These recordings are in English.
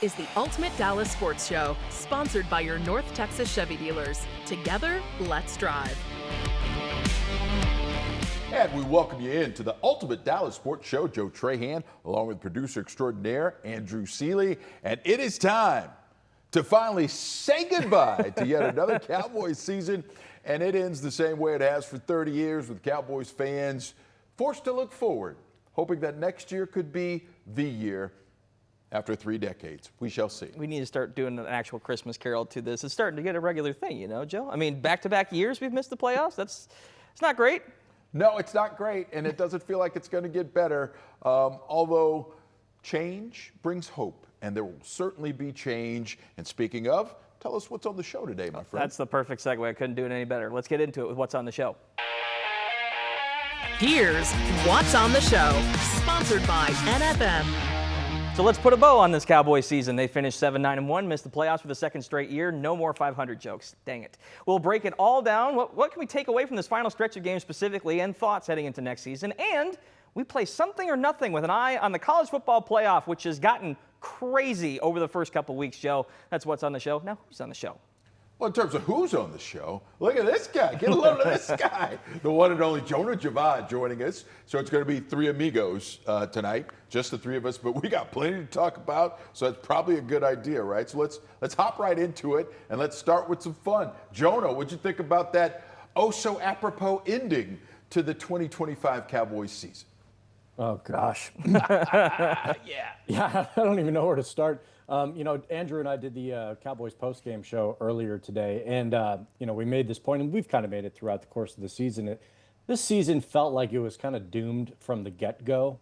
This is the Ultimate Dallas Sports Show, sponsored by your North Texas Chevy dealers. Together, let's drive. And we welcome you in to the Ultimate Dallas Sports Show. Joe Trahan, along with producer extraordinaire Andrew Seeley. And it is time to finally say goodbye to yet another Cowboys season. And it ends the same way it has for 30 years, with Cowboys fans forced to look forward, hoping that next year could be the year. After 3 decades, we shall see. We need to start doing an actual Christmas Carol to this. It's starting to get a regular thing, you know, Joe? I mean, back-to-back years we've missed the playoffs. It's not great. No, it's not great, and it doesn't feel like it's going to get better. Although change brings hope, and there will certainly be change. And speaking of, tell us what's on the show today, my friend. That's the perfect segue. I couldn't do it any better. Let's get into it with what's on the show. Here's What's on the Show, sponsored by NFM. So let's put a bow on this Cowboys season. They finished 7-9-1, missed the playoffs for the second straight year. No more 500 jokes. Dang it. We'll break it all down. What can we take away from this final stretch of games specifically, and thoughts heading into next season? And we play something or nothing with an eye on the college football playoff, which has gotten crazy over the first couple weeks, Joe. That's what's on the show. Now, who's on the show? Well, in terms of who's on the show, look at this guy. Get a load of this guy. The one and only Jonah Javad joining us. So it's going to be 3 amigos tonight, just the 3 of us. But we got plenty to talk about, so that's probably a good idea, right? So let's hop right into it, and let's start with some fun. Jonah, what'd you think about that oh-so-apropos ending to the 2025 Cowboys season? Oh, gosh. Yeah. Yeah, I don't even know where to start. You know, Andrew and I did the Cowboys postgame show earlier today, and, you know, we made this point, and we've kind of made it throughout the course of the season. This season felt like it was kind of doomed from the get-go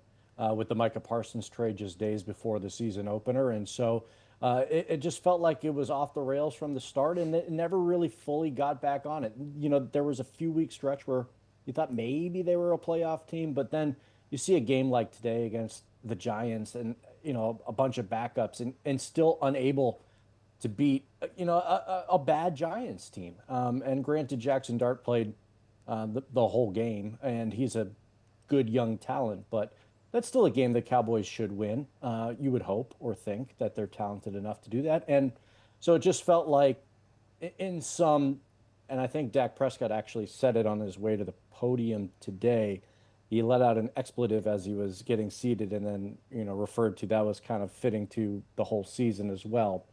with the Micah Parsons trade just days before the season opener. And so it just felt like it was off the rails from the start, and it never really fully got back on it. You know, there was a few-week stretch where you thought maybe they were a playoff team, but then you see a game like today against the Giants and, you know, a bunch of backups and still unable to beat, you know, a bad Giants team. And granted, Jackson Dart played the whole game, and he's a good young talent, but that's still a game that Cowboys should win. You would hope or think that they're talented enough to do that. And so it just felt like in some, and I think Dak Prescott actually said it on his way to the podium today, he let out an expletive as he was getting seated, and then, you know, referred to that was kind of fitting to the whole season as well.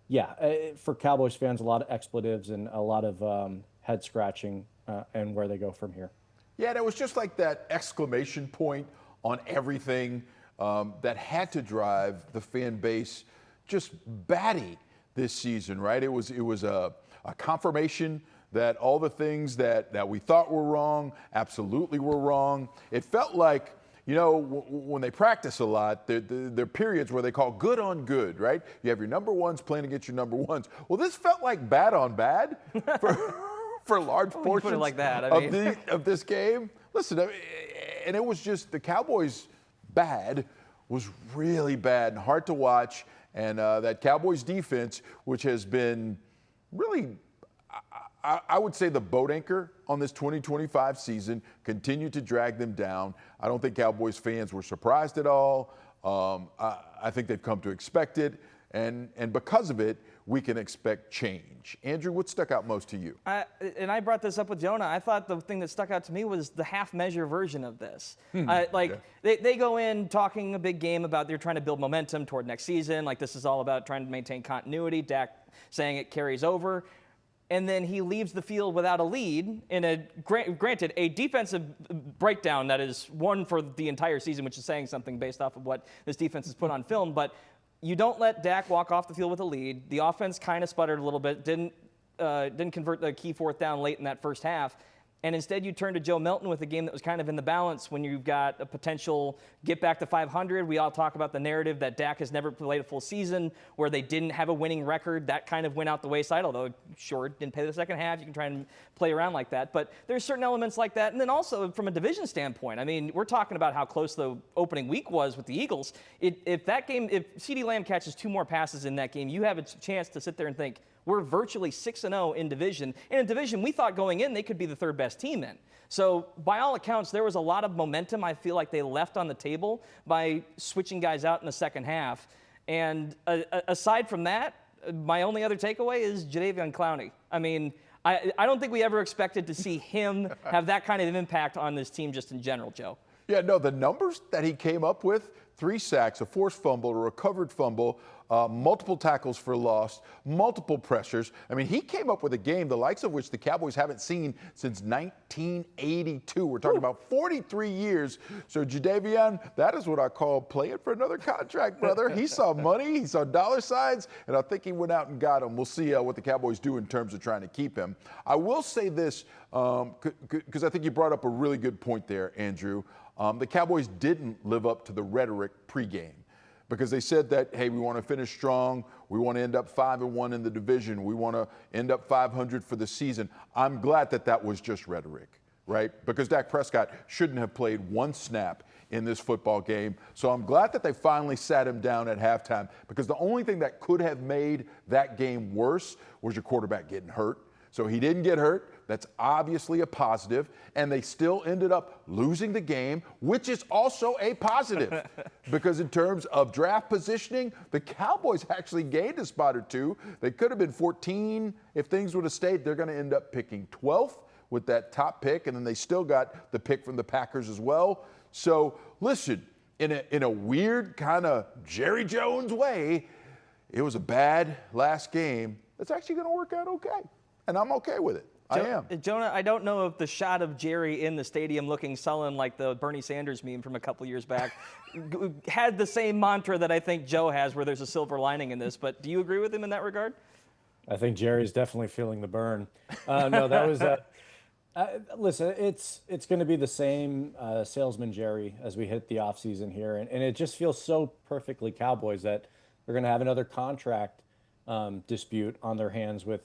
Yeah, for Cowboys fans, a lot of expletives and a lot of head scratching and where they go from here. Yeah, and it was just like that exclamation point on everything that had to drive the fan base just batty this season, right? It was a confirmation that all the things that we thought were wrong absolutely were wrong. It felt like, you know, when they practice a lot, there are periods where they call good on good, right? You have your number ones playing against your number ones. Well, this felt like bad on bad for large portions put it like that. of this game. Listen, and it was just the Cowboys' bad was really bad and hard to watch. And that Cowboys defense, which has been really, I would say, the boat anchor on this 2025 season, continued to drag them down. I don't think Cowboys fans were surprised at all. I think they've come to expect it. And because of it, we can expect change. Andrew, what stuck out most to you? I brought this up with Jonah. I thought the thing that stuck out to me was the half-measure version of this. They go in talking a big game about they're trying to build momentum toward next season. Like, this is all about trying to maintain continuity. Dak saying it carries over. And then he leaves the field without a lead in a, granted, a defensive breakdown that is one for the entire season, which is saying something based off of what this defense has put on film. But you don't let Dak walk off the field with a lead. The offense kind of sputtered a little bit, didn't convert the key 4th down late in that first half. And instead you turn to Joe Milton with a game that was kind of in the balance when you've got a potential get back to 500. We all talk about the narrative that Dak has never played a full season, where they didn't have a winning record. That kind of went out the wayside, although sure, didn't pay the second half. You can try and play around like that. But there's certain elements like that. And then also from a division standpoint, I mean, we're talking about how close the opening week was with the Eagles. If CeeDee Lamb catches 2 more passes in that game, you have a chance to sit there and think, we're virtually 6-0 in division. In a division we thought going in they could be the 3rd best team in. So by all accounts, there was a lot of momentum I feel like they left on the table by switching guys out in the second half. And aside from that, my only other takeaway is Jadeveon Clowney. I mean, I don't think we ever expected to see him have that kind of impact on this team just in general, Joe. Yeah, no, the numbers that he came up with, 3 sacks, a forced fumble, a recovered fumble, multiple tackles for loss, multiple pressures. I mean, he came up with a game the likes of which the Cowboys haven't seen since 1982. We're talking about 43 years. So, Jadeveon, that is what I call playing for another contract, brother. He saw money, he saw dollar signs, and I think he went out and got him. We'll see what the Cowboys do in terms of trying to keep him. I will say this, because I think you brought up a really good point there, Andrew. The Cowboys didn't live up to the rhetoric pregame because they said that, hey, we want to finish strong. We want to end up 5-1 in the division. We want to end up 500 for the season. I'm glad that that was just rhetoric, right? Because Dak Prescott shouldn't have played 1 snap in this football game. So I'm glad that they finally sat him down at halftime because the only thing that could have made that game worse was your quarterback getting hurt. So he didn't get hurt. That's obviously a positive. And they still ended up losing the game, which is also a positive. Because in terms of draft positioning, the Cowboys actually gained a spot or 2. They could have been 14 if things would have stayed. They're going to end up picking 12th with that top pick. And then they still got the pick from the Packers as well. So listen, in a weird kind of Jerry Jones way, it was a bad last game. It's actually going to work out okay. And I'm okay with it. I am. Jonah, I don't know if the shot of Jerry in the stadium looking sullen like the Bernie Sanders meme from a couple years back had the same mantra that I think Joe has where there's a silver lining in this. But do you agree with him in that regard? I think Jerry's definitely feeling the burn. No, that was listen, it's going to be the same salesman Jerry as we hit the offseason here. And it just feels so perfectly Cowboys that they're going to have another contract dispute on their hands with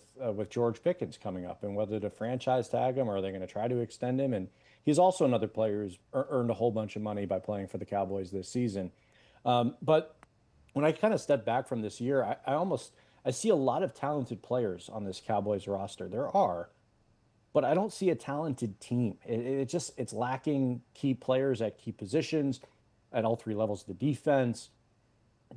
George Pickens coming up, and whether to franchise tag him or are they going to try to extend him. And he's also another player who's earned a whole bunch of money by playing for the Cowboys this season. But when I kind of step back from this year, I see a lot of talented players on this Cowboys roster. There are, but I don't see a talented team. It's lacking key players at key positions at all 3 levels of the defense,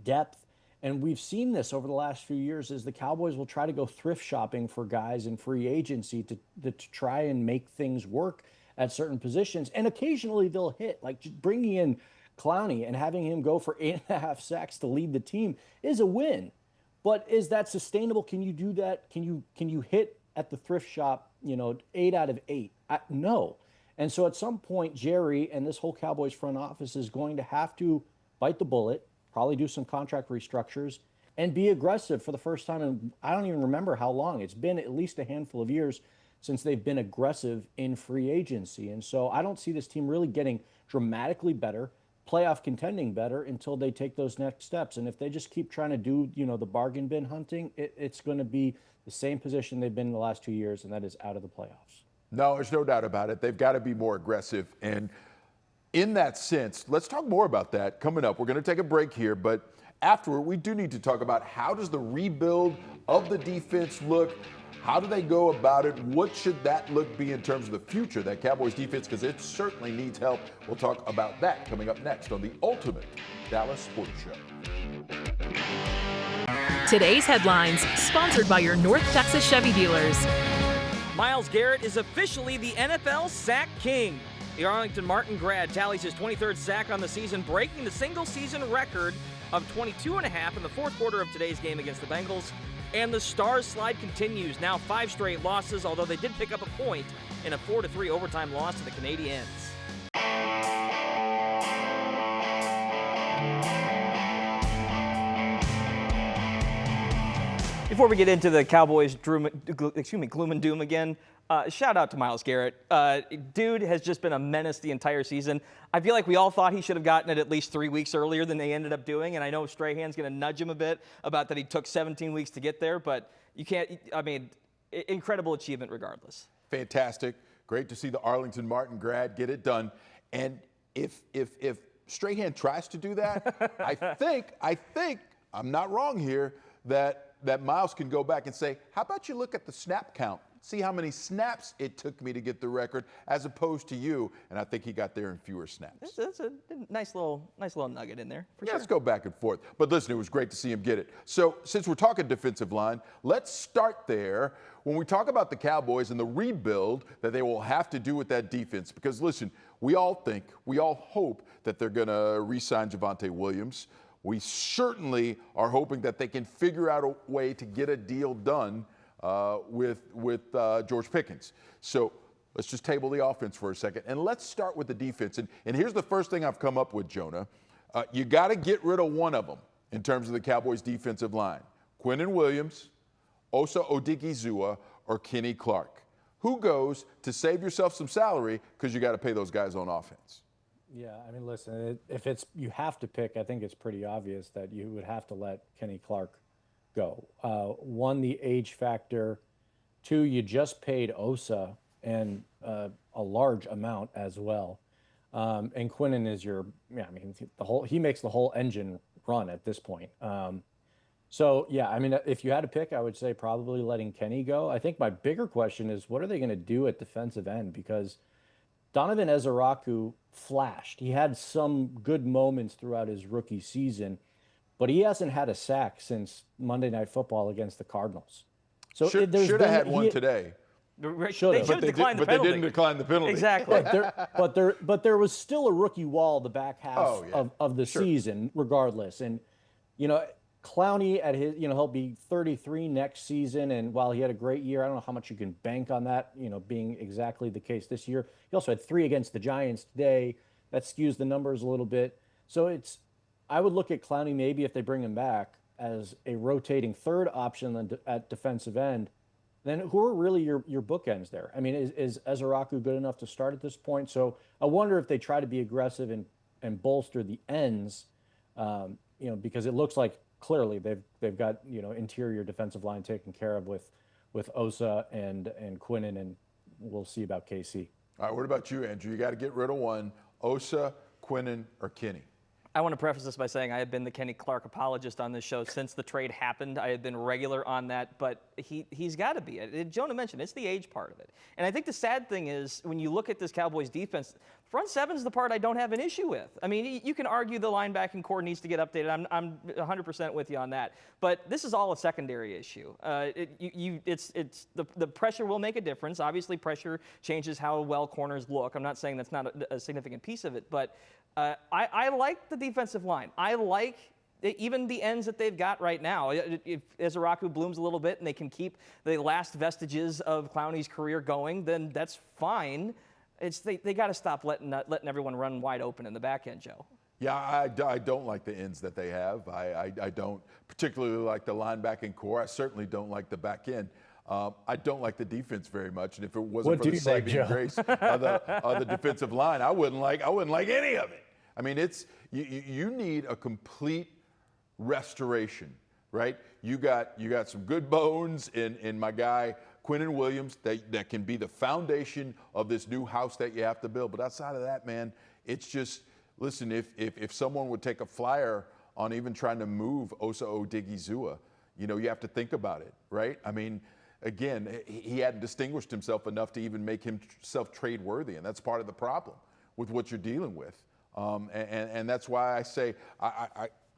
depth. And we've seen this over the last few years as the Cowboys will try to go thrift shopping for guys in free agency to try and make things work at certain positions. And occasionally they'll hit, like just bringing in Clowney and having him go for 8.5 sacks to lead the team is a win. But is that sustainable? Can you do that? Can you hit at the thrift shop, 8 out of 8? No. And so at some point, Jerry and this whole Cowboys front office is going to have to bite the bullet, probably do some contract restructures, and be aggressive for the first time in I don't even remember how long. It's been at least a handful of years since they've been aggressive in free agency. And so I don't see this team really getting dramatically better, playoff contending better until they take those next steps. And if they just keep trying to do, the bargain bin hunting, it's going to be the same position they've been in the last 2 years, and that is out of the playoffs. No, there's no doubt about it. They've got to be more aggressive. And in that sense, let's talk more about that coming up. We're going to take a break here, but afterward, we do need to talk about how does the rebuild of the defense look? How do they go about it? What should that look be in terms of the future, that Cowboys defense, because it certainly needs help. We'll talk about that coming up next on the Ultimate Dallas Sports Show. Today's headlines, sponsored by your North Texas Chevy dealers. Myles Garrett is officially the NFL sack king. The Arlington Martin grad tallies his 23rd sack on the season, breaking the single-season record of 22.5 in the fourth quarter of today's game against the Bengals. And the Stars' slide continues, now 5 straight losses, although they did pick up a point in a 4-3 overtime loss to the Canadiens. Before we get into the Cowboys' gloom and doom again, shout out to Myles Garrett. Dude has just been a menace the entire season. I feel like we all thought he should have gotten it at least 3 weeks earlier than they ended up doing, and I know Strahan's going to nudge him a bit about that he took 17 weeks to get there, but you can't, incredible achievement regardless. Fantastic. Great to see the Arlington Martin grad get it done. And if Strahan tries to do that, I think I'm not wrong here, that Myles can go back and say, how about you look at the snap count see how many snaps it took me to get the record as opposed to you, and I think he got there in fewer snaps. That's a nice little nugget in there. For sure. Let's go back and forth. But listen, it was great to see him get it. So since we're talking defensive line, let's start there when we talk about the Cowboys and the rebuild that they will have to do with that defense. Because listen, we all hope that they're going to re-sign Javonte Williams. We certainly are hoping that they can figure out a way to get a deal done with George Pickens. So let's just table the offense for a second, and let's start with the defense. And here's the first thing I've come up with, Jonah. You got to get rid of one of them in terms of the Cowboys' defensive line. Quinnen Williams, Osa Odigizua, or Kenny Clark. Who goes to save yourself some salary because you got to pay those guys on offense? Yeah, I mean, listen, if it's you have to pick, I think it's pretty obvious that you would have to let Kenny Clark go. One, the age factor. Two, you just paid Osa and a large amount as well. And Quinnen is he makes the whole engine run at this point. So yeah, I mean, if you had to pick, I would say probably letting Kenny go. I think my bigger question is, what are they going to do at defensive end? Because Donovan Ezeraku flashed. He had some good moments throughout his rookie season, but he hasn't had a sack since Monday Night Football against the Cardinals. So should have had one today. They should have declined the penalty. But they didn't decline the penalty. Exactly. But there was still a rookie wall the back half of the season, regardless. And Clowney at his, he'll be 33 next season, and while he had a great year, I don't know how much you can bank on that, being exactly the case this year. He also had 3 against the Giants today. That skews the numbers a little bit. So I would look at Clowney maybe if they bring him back as a rotating third option at defensive end. Then who are really your bookends there? I mean, is Ezeraku good enough to start at this point? So I wonder if they try to be aggressive and bolster the ends, because it looks like clearly they've got interior defensive line taken care of with Osa and Quinnen, and we'll see about KC. All right, what about you, Andrew? You got to get rid of one: Osa, Quinnen, or Kenny. I want to preface this by saying I have been the Kenny Clark apologist on this show since the trade happened. I have been regular on that, but he's got to be it. Jonah mentioned it's the age part of it. And I think the sad thing is when you look at this Cowboys defense, front seven is the part I don't have an issue with. I mean, you can argue the linebacking core needs to get updated. I'm 100% with you on that. But this is all a secondary issue. The pressure will make a difference. Obviously, pressure changes how well corners look. I'm not saying that's not a significant piece of it, but I like the defensive line. I like even the ends that they've got right now. If Ezeraku blooms a little bit and they can keep the last vestiges of Clowney's career going, then that's fine. They got to stop letting everyone run wide open in the back end, Joe. Yeah, I don't like the ends that they have. I don't particularly like the linebacking core. I certainly don't like the back end. I don't like the defense very much, and if it wasn't for the saving grace of the defensive line, I wouldn't like any of it. I mean, you need a complete restoration, right? You got some good bones in my guy Quinnen Williams that can be the foundation of this new house that you have to build. But outside of that, man, it's just listen. If someone would take a flyer on even trying to move Osa Odigizua, you have to think about it, right? I mean. Again, he hadn't distinguished himself enough to even make himself trade worthy, and that's part of the problem with what you're dealing with. And that's why I say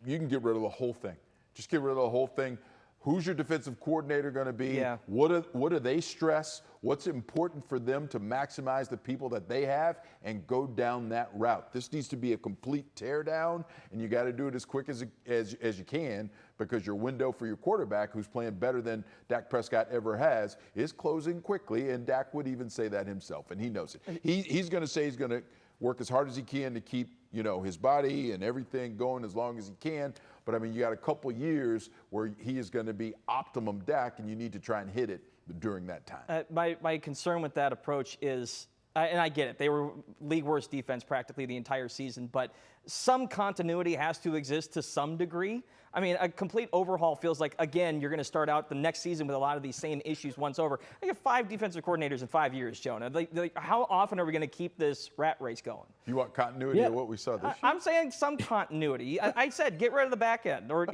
you can get rid of the whole thing. Just get rid of the whole thing. Who's your defensive coordinator going to be? Yeah. What do they stress? What's important for them to maximize the people that they have and go down that route? This needs to be a complete teardown, and you got to do it as quick as you can because your window for your quarterback, who's playing better than Dak Prescott ever has, is closing quickly, and Dak would even say that himself, and he knows it. He's going to say he's going to work as hard as he can to keep his body and everything going as long as he can. But, I mean, you got a couple years where he is going to be optimum Dak, and you need to try and hit it during that time. My concern with that approach is, and I get it, they were league worst defense practically the entire season, but some continuity has to exist to some degree. I mean, a complete overhaul feels like, again, you're going to start out the next season with a lot of these same issues once over. I have 5 defensive coordinators in 5 years, Jonah. How often are we going to keep this rat race going? You want continuity of what we saw this year? I'm saying some continuity. I said get rid of the back end, or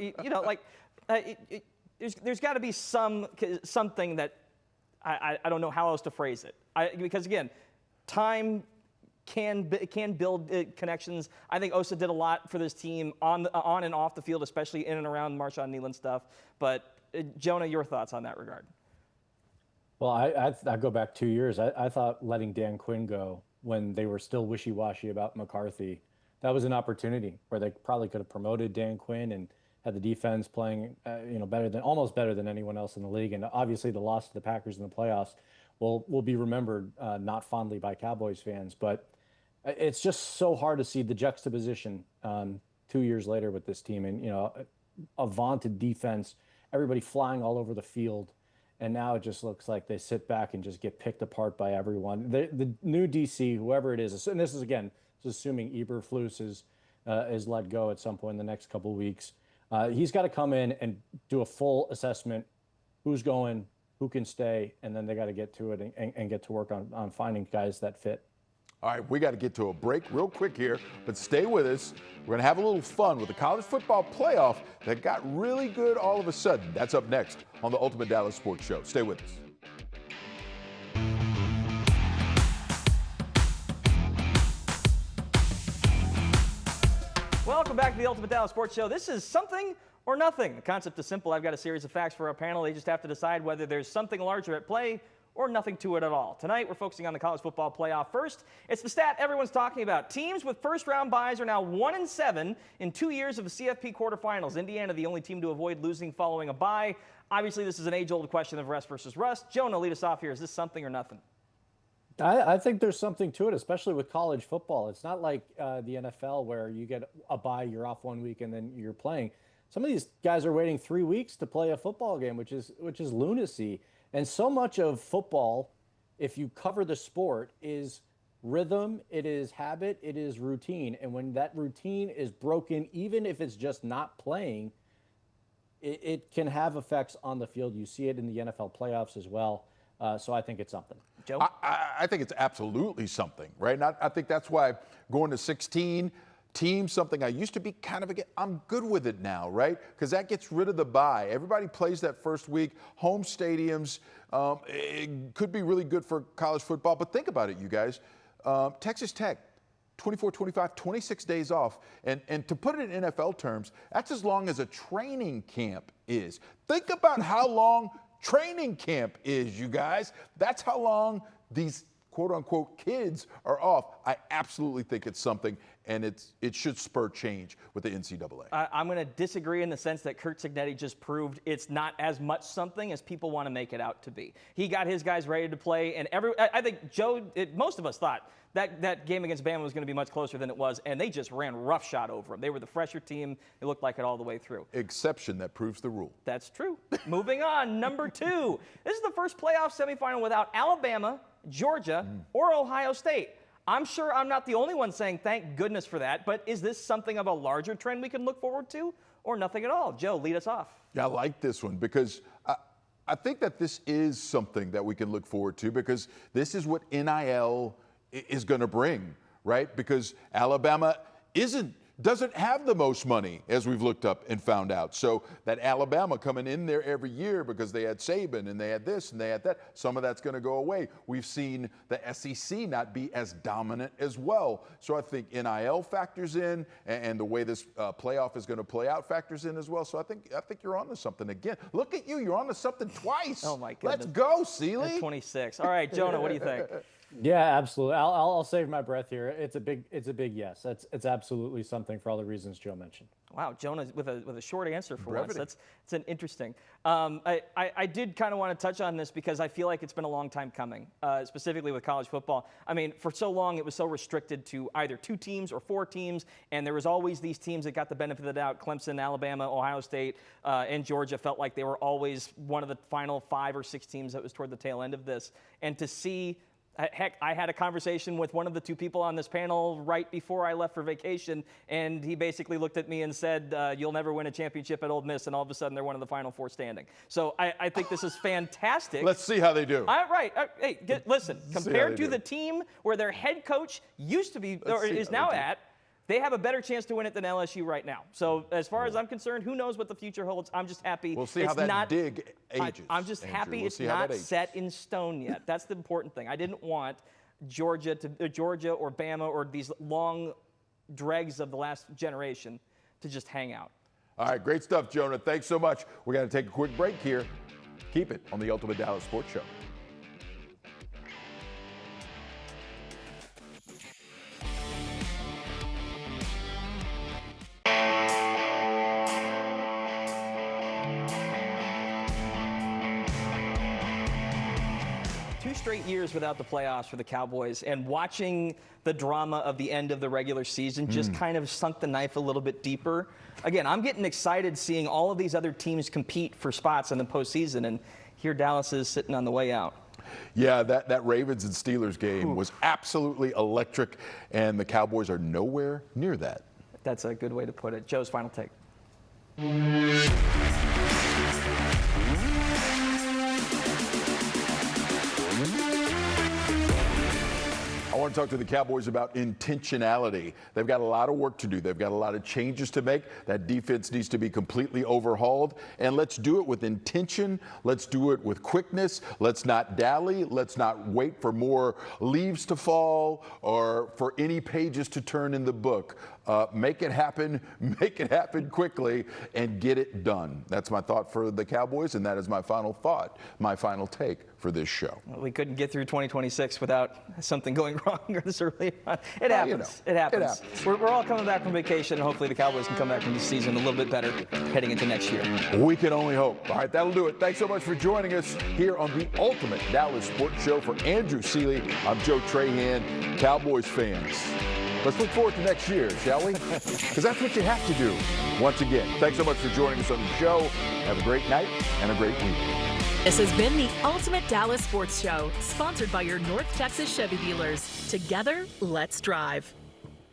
there's got to be something that I don't know how else to phrase it. Because again, time can build connections. I think Osa did a lot for this team on and off the field, especially in and around Marshawn Nealon stuff. But Jonah, your thoughts on that regard? Well, I go back 2 years. I thought letting Dan Quinn go when they were still wishy-washy about McCarthy, that was an opportunity where they probably could have promoted Dan Quinn and had the defense playing, almost better than anyone else in the league. And obviously, the loss to the Packers in the playoffs will be remembered not fondly by Cowboys fans. But it's just so hard to see the juxtaposition 2 years later with this team, and a vaunted defense, everybody flying all over the field. And now it just looks like they sit back and just get picked apart by everyone. The new DC, whoever it is, and this is, again, assuming Eberflus is let go at some point in the next couple of weeks. He's got to come in and do a full assessment, who's going, who can stay, and then they got to get to it and get to work on finding guys that fit. All right, we got to get to a break real quick here, but stay with us. We're going to have a little fun with the college football playoff that got really good all of a sudden. That's up next on the Ultimate Dallas Sports Show. Stay with us. Welcome back to the Ultimate Dallas Sports Show. This is something or nothing. The concept is simple. I've got a series of facts for our panel. They just have to decide whether there's something larger at play or nothing to it at all. Tonight, we're focusing on the college football playoff first. It's the stat everyone's talking about. Teams with first-round byes are now 1-7 in 2 years of the CFP quarterfinals. Indiana, the only team to avoid losing following a bye. Obviously, this is an age-old question of rest versus rust. Jonah, lead us off here. Is this something or nothing? I think there's something to it, especially with college football. It's not like the NFL where you get a bye, you're off 1 week, and then you're playing. Some of these guys are waiting 3 weeks to play a football game, which is lunacy. And so much of football, if you cover the sport, is rhythm, it is habit, it is routine. And when that routine is broken, even if it's just not playing, it can have effects on the field. You see it in the NFL playoffs as well. So I think it's something. Joe? I think it's absolutely something, right? And I think that's why going to 16 teams, something I used to be kind of I'm good with it now, right? Because that gets rid of the bye. Everybody plays that first week. Home stadiums, it could be really good for college football. But think about it, you guys. Texas Tech, 24, 25, 26 days off. And to put it in NFL terms, that's as long as a training camp is. Think about how long training camp is, you guys. That's how long these quote-unquote kids are off. I absolutely think it's something, and it should spur change with the NCAA. I'm going to disagree in the sense that Kurt Cignetti just proved it's not as much something as people want to make it out to be. He got his guys ready to play, and I think most of us thought that game against Bama was going to be much closer than it was, and they just ran roughshod over them. They were the fresher team. It looked like it all the way through. Exception that proves the rule. That's true. Moving on, number 2. This is the first playoff semifinal without Alabama, Georgia, or Ohio State. I'm sure I'm not the only one saying thank goodness for that, but is this something of a larger trend we can look forward to, or nothing at all? Joe, lead us off. Yeah, I like this one because I think that this is something that we can look forward to because this is what NIL is going to bring, right? Because Alabama doesn't have the most money, as we've looked up and found out. So that Alabama coming in there every year because they had Saban and they had this and they had that, some of that's going to go away. We've seen the SEC not be as dominant as well. So I think NIL factors in, and the way this playoff is going to play out factors in as well. So I think you're on to something again. Look at you, you're on to something twice. Oh my goodness. Let's go, Seeley. 26. All right, Jonah, what do you think? Yeah, absolutely. I'll save my breath here. It's a big yes. It's absolutely something for all the reasons Joe mentioned. Wow, Jonah with a short answer for once. That's an interesting. I did kind of want to touch on this because I feel like it's been a long time coming, specifically with college football. I mean, for so long it was so restricted to either 2 teams or 4 teams, and there was always these teams that got the benefit of the doubt. Clemson, Alabama, Ohio State, and Georgia felt like they were always one of the final 5 or 6 teams that was toward the tail end of this. And to see. Heck, I had a conversation with one of the 2 people on this panel right before I left for vacation, and he basically looked at me and said, you'll never win a championship at Ole Miss, and all of a sudden they're one of the final 4 standing. So I think this is fantastic. Let's see how they do. Right. Hey, listen, compared to the team where their head coach used to be, or is now at, They have a better chance to win it than LSU right now. So as far as I'm concerned, who knows what the future holds? I'm just happy. We'll see how that dig ages. I'm just Andrew. happy We'll it's see how not that ages. set in stone yet. That's the important thing. I didn't want Georgia or Bama or these long dregs of the last generation to just hang out. All right, great stuff, Jonah. Thanks so much. We're going to take a quick break here. Keep it on the Ultimate Dallas Sports Show. Straight years without the playoffs for the Cowboys, and watching the drama of the end of the regular season just kind of sunk the knife a little bit deeper. Again, I'm getting excited seeing all of these other teams compete for spots in the postseason, and here Dallas is sitting on the way out. Yeah, that Ravens and Steelers game was absolutely electric, and the Cowboys are nowhere near that. That's a good way to put it. Joe's final take. I want to talk to the Cowboys about intentionality. They've got a lot of work to do. They've got a lot of changes to make. That defense needs to be completely overhauled. And let's do it with intention. Let's do it with quickness. Let's not dally. Let's not wait for more leaves to fall or for any pages to turn in the book. Make it happen quickly, and get it done. That's my thought for the Cowboys, and that is my final thought, my final take for this show. Well, we couldn't get through 2026 without something going wrong this early on. It happens. It happens. We're all coming back from vacation, and hopefully the Cowboys can come back from this season a little bit better heading into next year. We can only hope. All right, that'll do it. Thanks so much for joining us here on the Ultimate Dallas Sports Show. For Andrew Seeley, I'm Joe Trahan. Cowboys fans, let's look forward to next year, shall we? Because that's what you have to do. Once again, thanks so much for joining us on the show. Have a great night and a great week. This has been the Ultimate Dallas Sports Show, sponsored by your North Texas Chevy dealers. Together, let's drive.